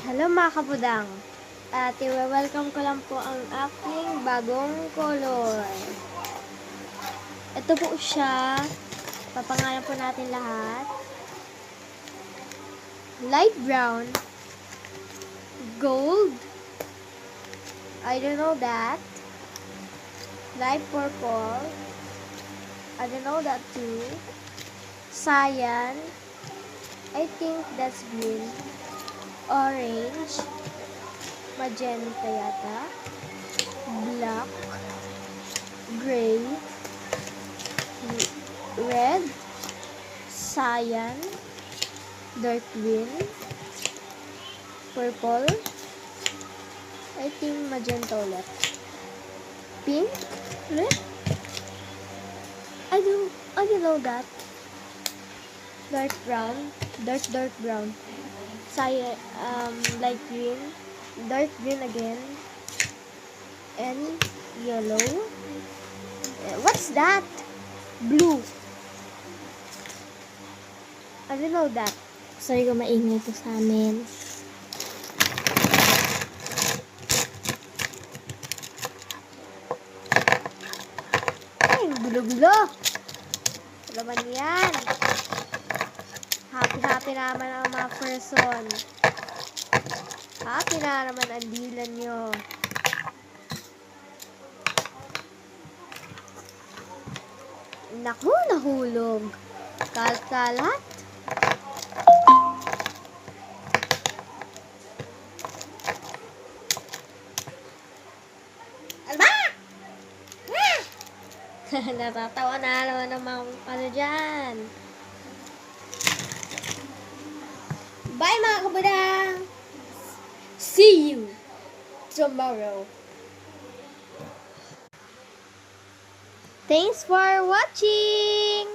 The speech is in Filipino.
Hello mga kabudang. At i-welcome ko lang po ang aking bagong color. Ito po siya. Papangalan po natin lahat. Light brown. Gold. I don't know that. Light purple. I don't know that too. Cyan. I think that's green. Orange, magenta yata, black, gray, red, cyan, dark green, purple, I think magenta ulit, pink, red, I don't know that, dark brown, dark brown, cyan, light green, dark green again, and yellow. What's that? Blue. I don't know that. Sorry kung maingay po sa amin. Ay, gulo-gulo. Ano naman yan? Happy naman ang mga person. Happy na naman ang dilan nyo. Naku, nahulog. Kalat-kalat. Alba! Natatawa na naman ang mga ano dyan. Bye mga kabudang! See you tomorrow. Thanks for watching!